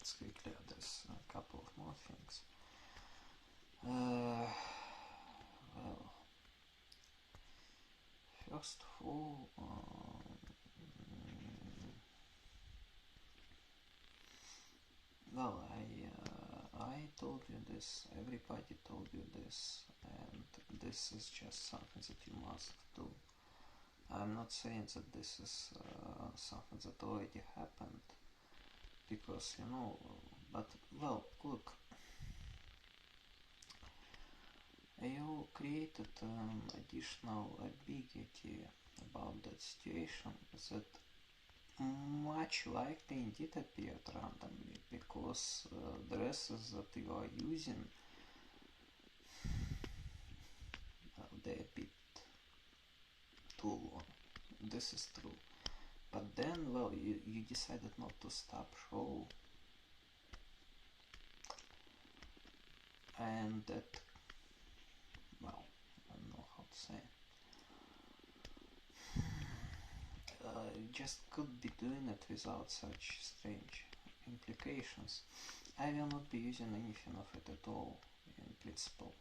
let's quickly address a couple of more things. Well, first of all, well, I told you this, everybody told you this, and this is just something that you must do. I'm not saying that this is something that already happened, because but well, look, you created an additional ambiguity about that situation that much likely indeed appeared randomly, because the dresses that you are using, they're a bit too long. This is true. But then, well, you decided not to stop show, and that, well, I don't know how to say. You just could be doing it without such strange implications. I will not be using anything of it at all, in principle.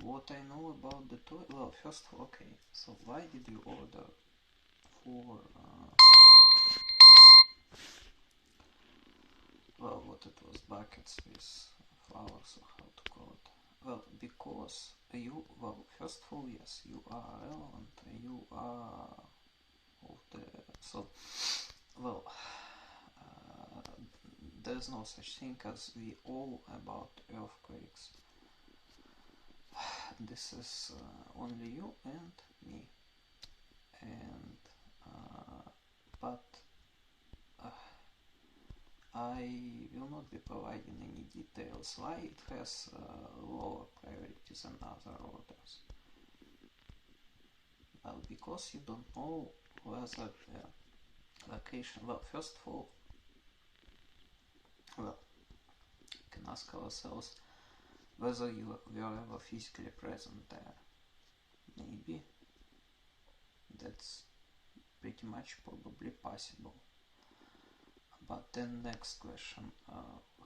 What I know about the toy, well, first of all, okay, so why did you order 4, well, what it was, buckets with flowers, or how to call it? Well, because you, well, first of all, yes, you are relevant, you are of the, so, well, there's no such thing as we all about earthquakes. This is only you and me, and but I will not be providing any details why it has lower priority than other orders. Well, because you don't know whether the location, well, first of all, well, we can ask ourselves whether you were ever physically present there. Maybe. That's pretty much probably possible. But then next question,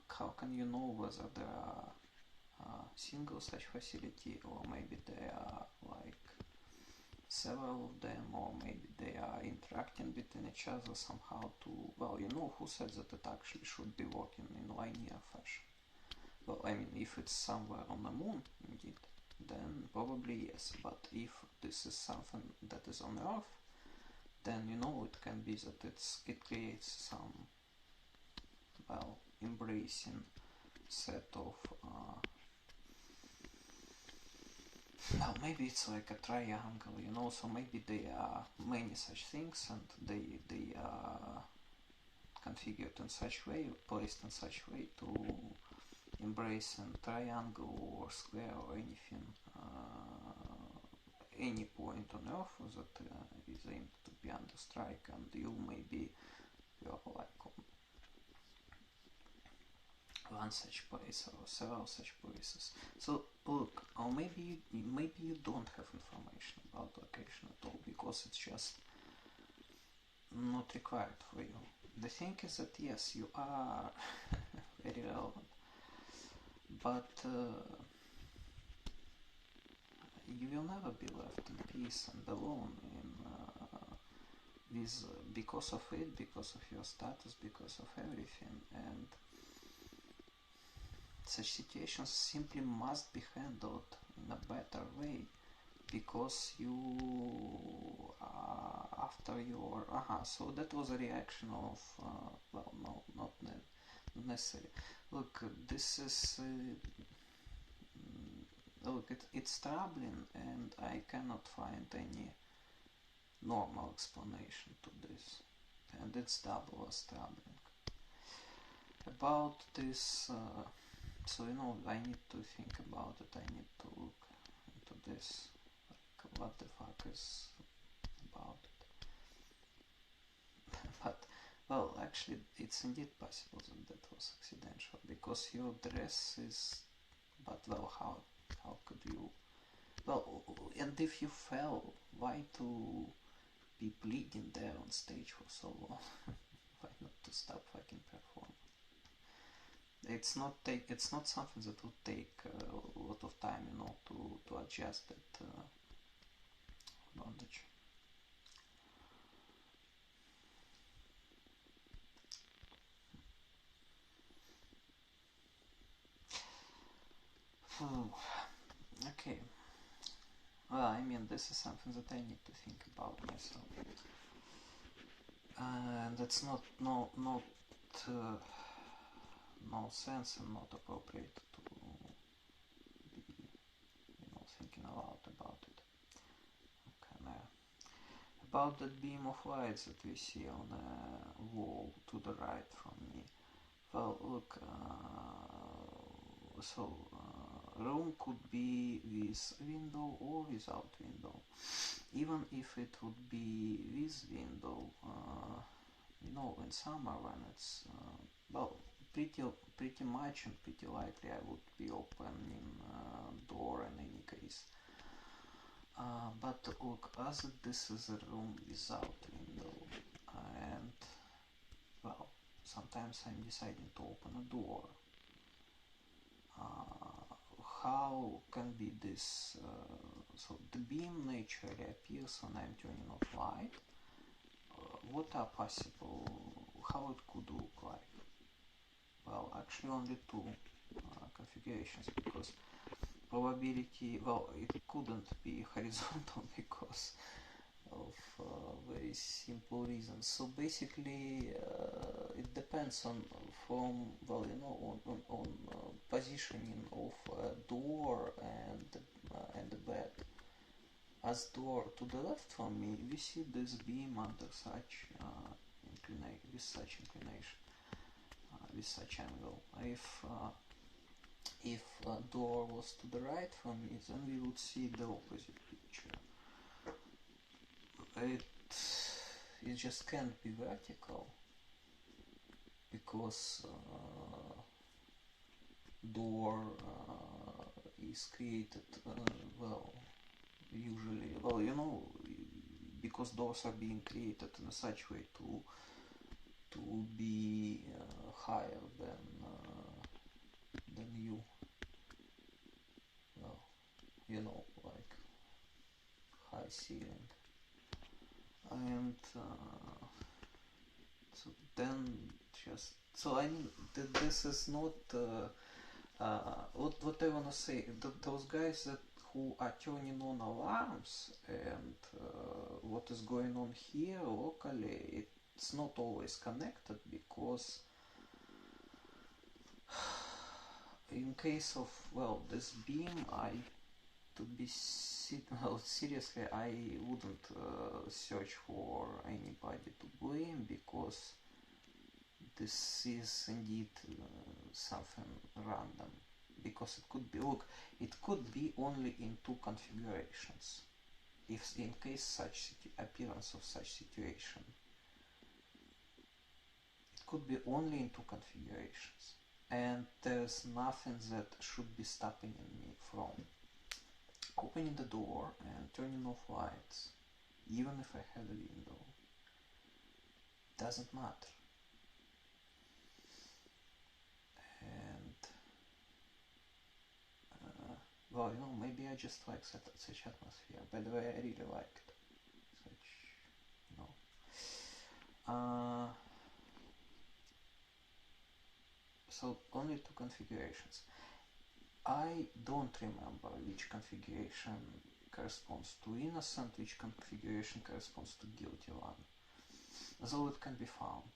how can you know whether there are single such facility, or maybe there are like several of them, or maybe they are interacting between each other somehow to, well, who said that it actually should be working in linear fashion? Well, I mean, if it's somewhere on the moon, indeed, then probably yes, but if this is something that is on Earth, then it can be that it creates some, well, embracing set of well, maybe it's like a triangle, so maybe there are many such things, and they are configured in such way, placed in such way to embrace a triangle or square or anything, any point on Earth that is aimed to be under strike, and you maybe you're like on one such place or several such places. So look, or maybe you don't have information about location at all, because it's just not required for you. The thing is that yes, you are very relevant, but you will never be left in peace and alone because of it, because of your status, because of everything, and such situations simply must be handled in a better way, because you after your so that was a reaction of well, no, not necessary. Look, this is look, it's troubling, and I cannot find any normal explanation to this, and it's double as troubling. About this, so I need to think about it, I need to look into this, like what the fuck is about it. But, well, actually, it's indeed possible that was accidental, because your dress is, but, well, how could you, well, and if you fell, why to be bleeding there on stage for so long? Why not to stop fucking performing? it's not something that would take a lot of time, you know, to adjust that bondage. Okay. Well, I mean, this is something that I need to think about myself, and it's not uh, no sense and not appropriate to be, you know, thinking a lot about it. Okay, about that beam of light that we see on the wall to the right from me. Well, look, room could be with window or without window. Even if it would be with window, you know, in summer when it's well, pretty much and pretty likely I would be opening door in any case. But look, as this is a room without window, and well, sometimes I'm deciding to open a door. How can be this? So the beam naturally appears when I'm turning off light. What are possible? How it could look like? Well, actually only two configurations, because probability, well, it couldn't be horizontal because of very simple reasons. So basically it depends on from, well, you know, on positioning of door and the bed. As door to the left from me, we see this beam under such inclination, with such inclination, with such angle. If door was to the right from me, then we would see the opposite picture. It just can't be vertical because door is created well, usually, well, you know, because doors are being created in such way to be higher than you. Well, you know, like high ceiling. And so then just, so I mean, this is not what I wanna say. Those guys that who are turning on alarms and what is going on here locally, it's not always connected, because in case of, well, this beam, well, seriously, I wouldn't search for anybody to blame, because this is indeed something random. Because it could be, look, it could be only in two configurations. If in case such appearance of such situation, it could be only in two configurations, and there's nothing that should be stopping me from opening the door and turning off lights, even if I had a window. Doesn't matter. And well, you know, maybe I just like such atmosphere. By the way, I really liked such, you know. So only two configurations. I don't remember which configuration corresponds to innocent, which configuration corresponds to guilty one. Though it can be found.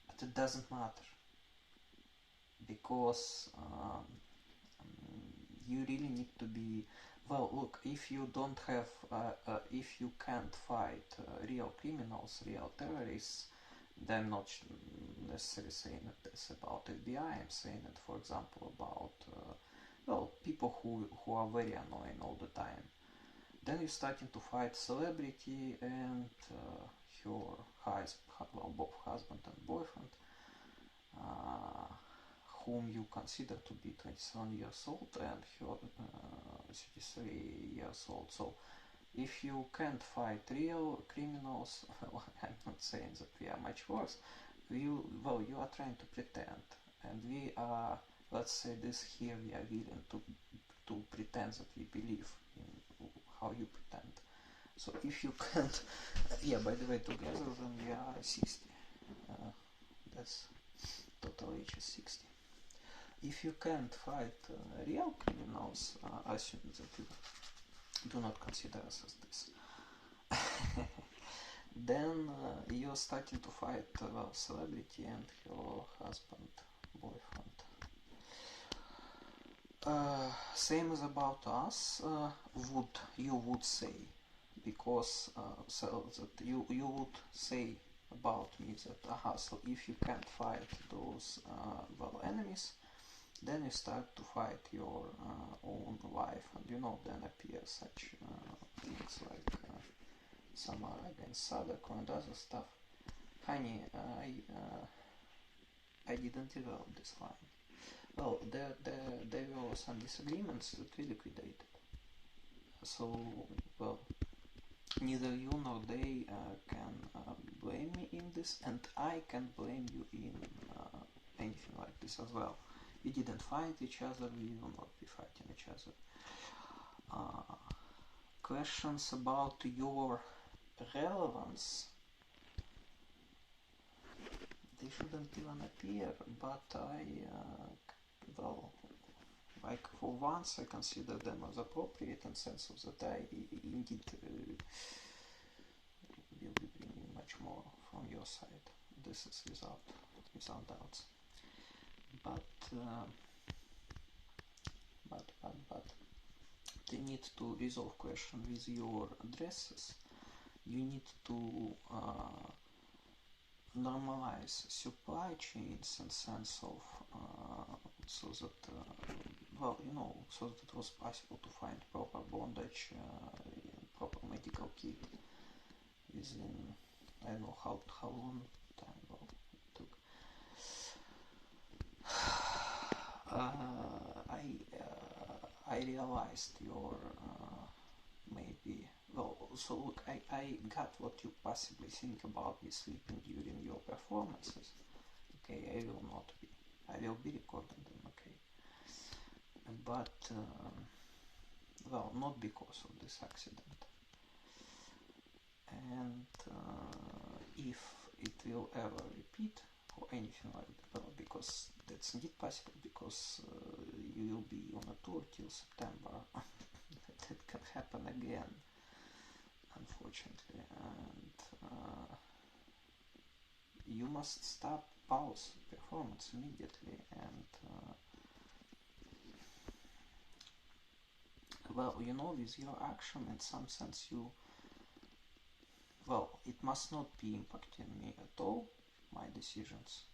But it doesn't matter. Because you really need to be, well, look, if you don't have, if you can't fight real criminals, real terrorists, then I'm not necessarily saying this about FBI, I'm saying it, for example, about, well, people who are very annoying all the time. Then you're starting to fight celebrity and her well, both husband and boyfriend, whom you consider to be 27 years old and her 33 years old. So if you can't fight real criminals, well, I'm not saying that we are much worse, you are trying to pretend. and we are, let's say this here, we are willing to pretend that we believe in how you pretend. So if you can't, yeah, by the way, together then we are 60. That's total age is 60. If you can't fight real criminals, assuming that you do not consider us as this, then you're starting to fight celebrity and her husband, boyfriend. Same is about us. You would say, because so that you would say about me that so if you can't fight those enemies, then you start to fight your own wife, and then appear such things like Samara against Sadako and other stuff. Honey, I didn't develop this line. Well, there were some disagreements that we liquidated. So, well, neither you nor they can blame me in this, and I can blame you in anything like this as well. We didn't fight each other, we will not be fighting each other. Questions about your relevance, they shouldn't even appear, but like for once I consider them as appropriate in sense of that I indeed will be bringing much more from your side. This is without doubts. But they need to resolve question with your addresses. You need to normalize supply chains in sense of so that it was possible to find proper bondage, proper medical kit within, I don't know how long time it took. I realized your maybe, so look, I got what you possibly think about me sleeping during your performances. Okay, I will not be. I will be recording them, okay? But, not because of this accident. And if it will ever repeat, or anything like that, because that's indeed possible, because you will be on a tour till September. That can happen again, unfortunately, and you must stop, pause performance immediately, and with your action, in some sense, it must not be impacting me at all, my decisions,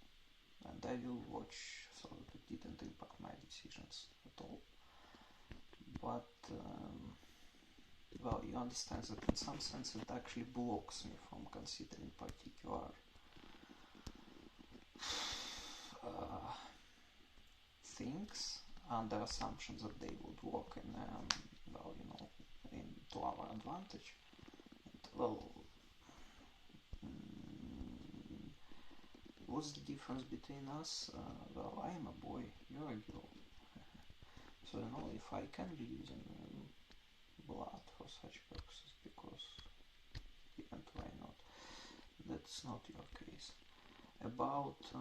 and I will watch so that it didn't impact my decisions at all. But you understand that in some sense it actually blocks me from considering particular things under assumption that they would work in to our advantage. And, what's the difference between us? I am a boy, you're a girl. So if I can be using blood for such purposes, because and why not? That's not your case. About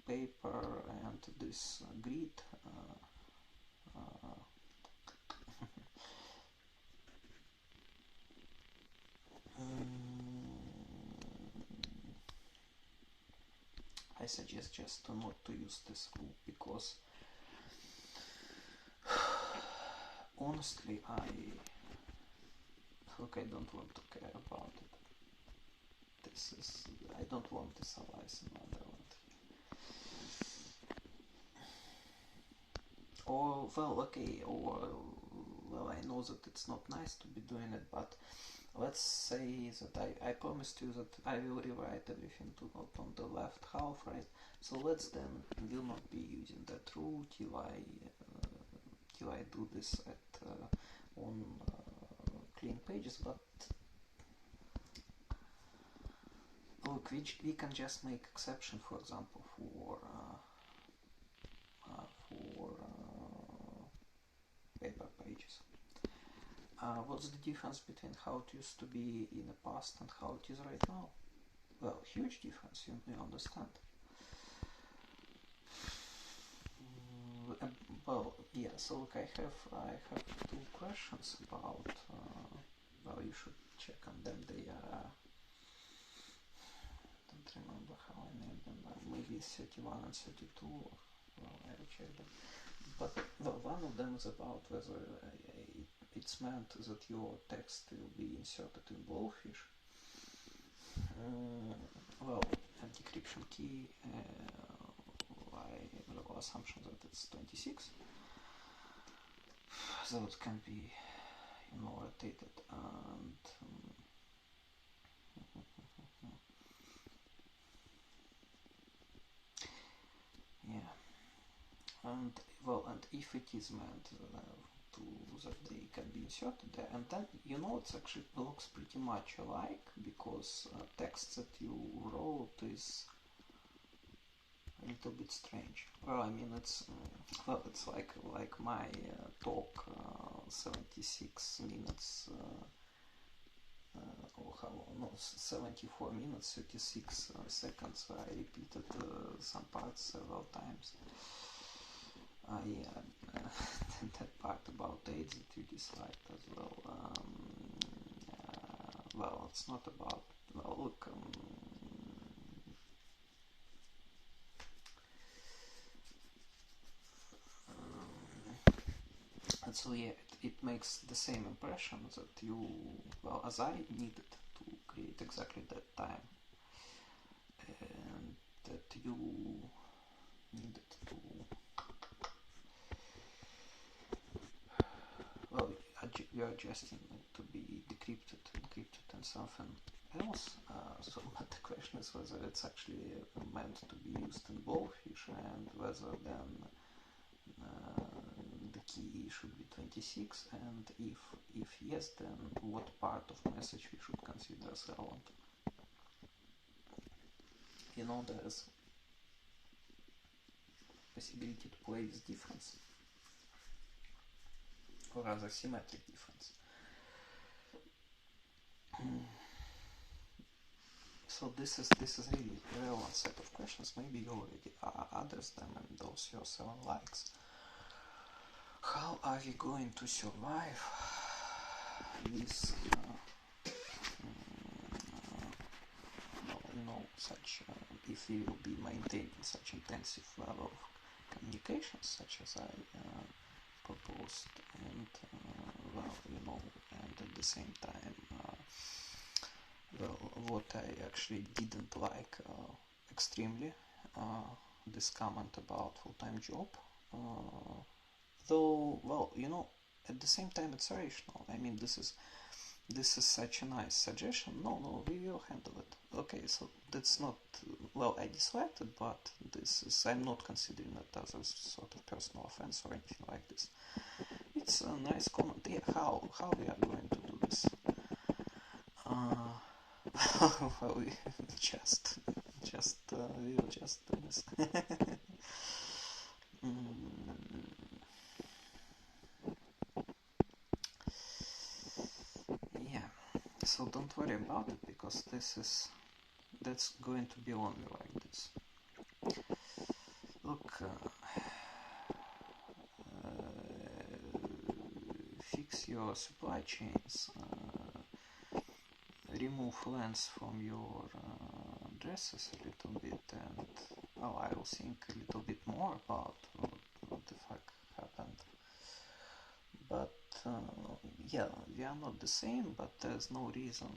paper and this grid, I suggest just not to use this rule, because honestly I don't want to care about it. I don't want this allies in Wonderland. I know that it's not nice to be doing it, but let's say that I promised you that I will rewrite everything to not on the left half, right? So let's then will not be using that rule till I do this on clean pages. But look, we can just make exception, for example, for for paper pages. What's the difference between how it used to be in the past and how it is right now? Well, huge difference, you understand. Well, yeah, so look, I have two questions about, well, you should check on them. They are, don't remember how I named them, maybe 31 and 32, well, I will check them. But, well, one of them is about whether it's meant that your text will be inserted in Blowfish. Well, a decryption key, I assumption that it's 26, so it can be, rotated, and yeah, and well, and if it is meant that they can be inserted there, and then it actually looks pretty much alike, because text that you wrote is a little bit strange. Well, I mean, it's it's like my talk, 76 minutes, or how long? No, 74 minutes 36 seconds. I repeated some parts several times. Yeah, that part about AIDS that you disliked as well. Well, it's not about. Well, look. And so yeah, it makes the same impression that you, well, as I needed to create exactly that time, and that you needed to, well, you're adjusting it to be decrypted, encrypted, and something else. So, but the question is whether it's actually meant to be used in Blowfish, and whether then the key should be 26, and if yes, then what part of message we should consider as relevant. There's possibility to play with difference, or rather symmetric difference. So this is really a relevant set of questions. Maybe you already address them in those your 7 likes. How are we going to survive with such, if we will be maintaining such intensive level of communications, such as I proposed, and and at the same time, what I actually didn't like extremely, this comment about full-time job, though, well, at the same time it's rational. I mean, this is such a nice suggestion. No, we will handle it. Okay, so that's not, well, I disliked it, but I'm not considering it as a sort of personal offense or anything like this. It's a nice comment. Yeah, how we are going to do this? Well, we will just do this. Yeah, so don't worry about it, because that's going to be only like this. Look, fix your supply chains, remove lens from your dresses a little bit, and well, I will think a little bit more about what the fuck happened. But yeah, we are not the same, but there's no reason,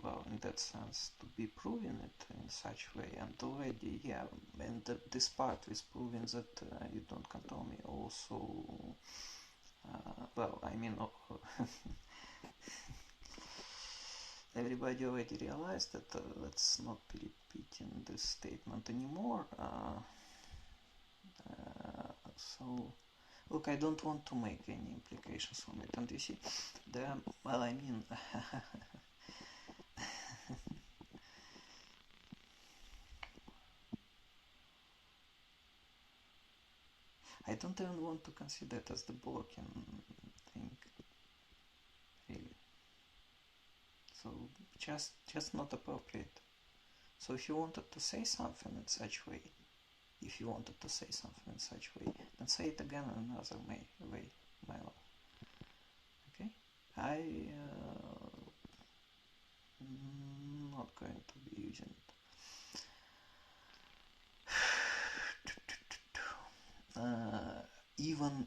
well, in that sense, to be proving it in such way. And already, yeah, and this part is proving that you don't control me also, well, I mean, everybody already realized that. Let's not be repeating this statement anymore. So, look, I don't want to make any implications from it, and you see, well, I mean, I don't even want to consider it as the blocking thing, really. So just not appropriate. So if you wanted to say something in such way, then say it again in another way, my love. Okay? I not going to be using it. Even,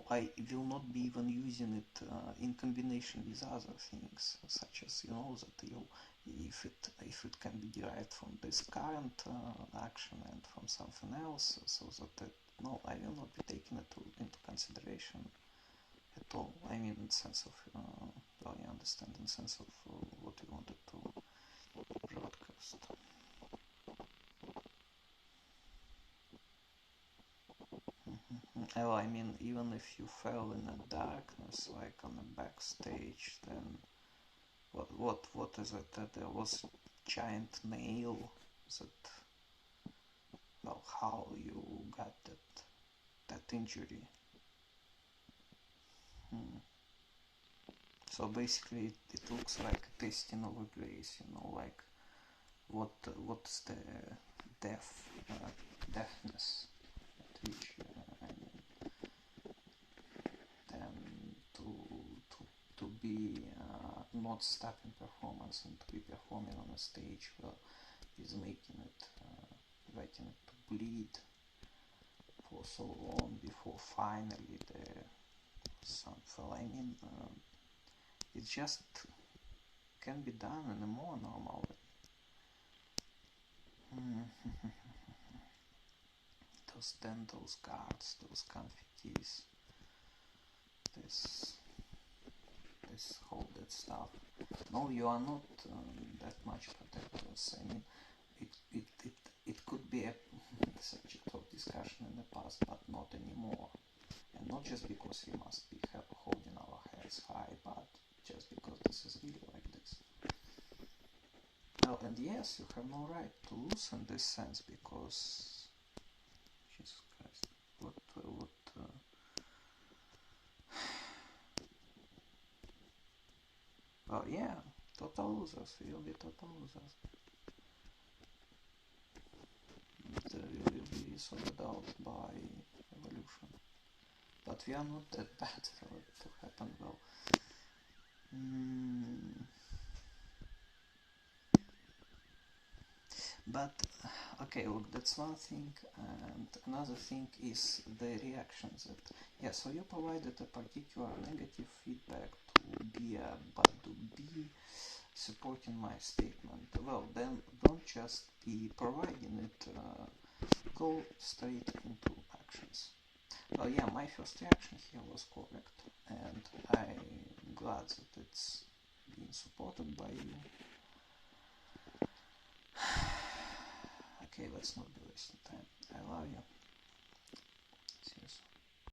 I will not be even using it in combination with other things, such as, that if it can be derived from this current action and from something else, so that no, I will not be taking it into consideration at all. I mean, in the sense of, well, you understand, in the sense of what we wanted to broadcast. Well, I mean, even if you fell in a darkness, like on a backstage, then what is it? That there was a giant nail that, well, how you got that injury? So basically, it looks like a testing over grace, like what's the deafness at which then to be not stopping performance and to be performing on a stage where is making it to bleed for so long before finally the sample. I mean, it just can be done in a more normal way. Those guards, those confettis, this whole that stuff. No, you are not that much protectors. I mean, it could be a subject of discussion in the past, but not anymore. And not just because we must be holding our heads high, but just because this is really like this. Well, and yes, you have no right to lose in this sense, because Jesus Christ, what well, yeah, total losers, we will be total losers. We will be sorted out by evolution. But we are not that bad for it to happen. Well, but okay, look, that's one thing, and another thing is the reactions. That yeah, so you provided a particular negative feedback to B, but to B supporting my statement. Well, then don't just be providing it. Go straight into actions. Well, yeah, my first reaction here was correct, and I'm glad that it's being supported by you. Okay, let's not be wasting time. I love you.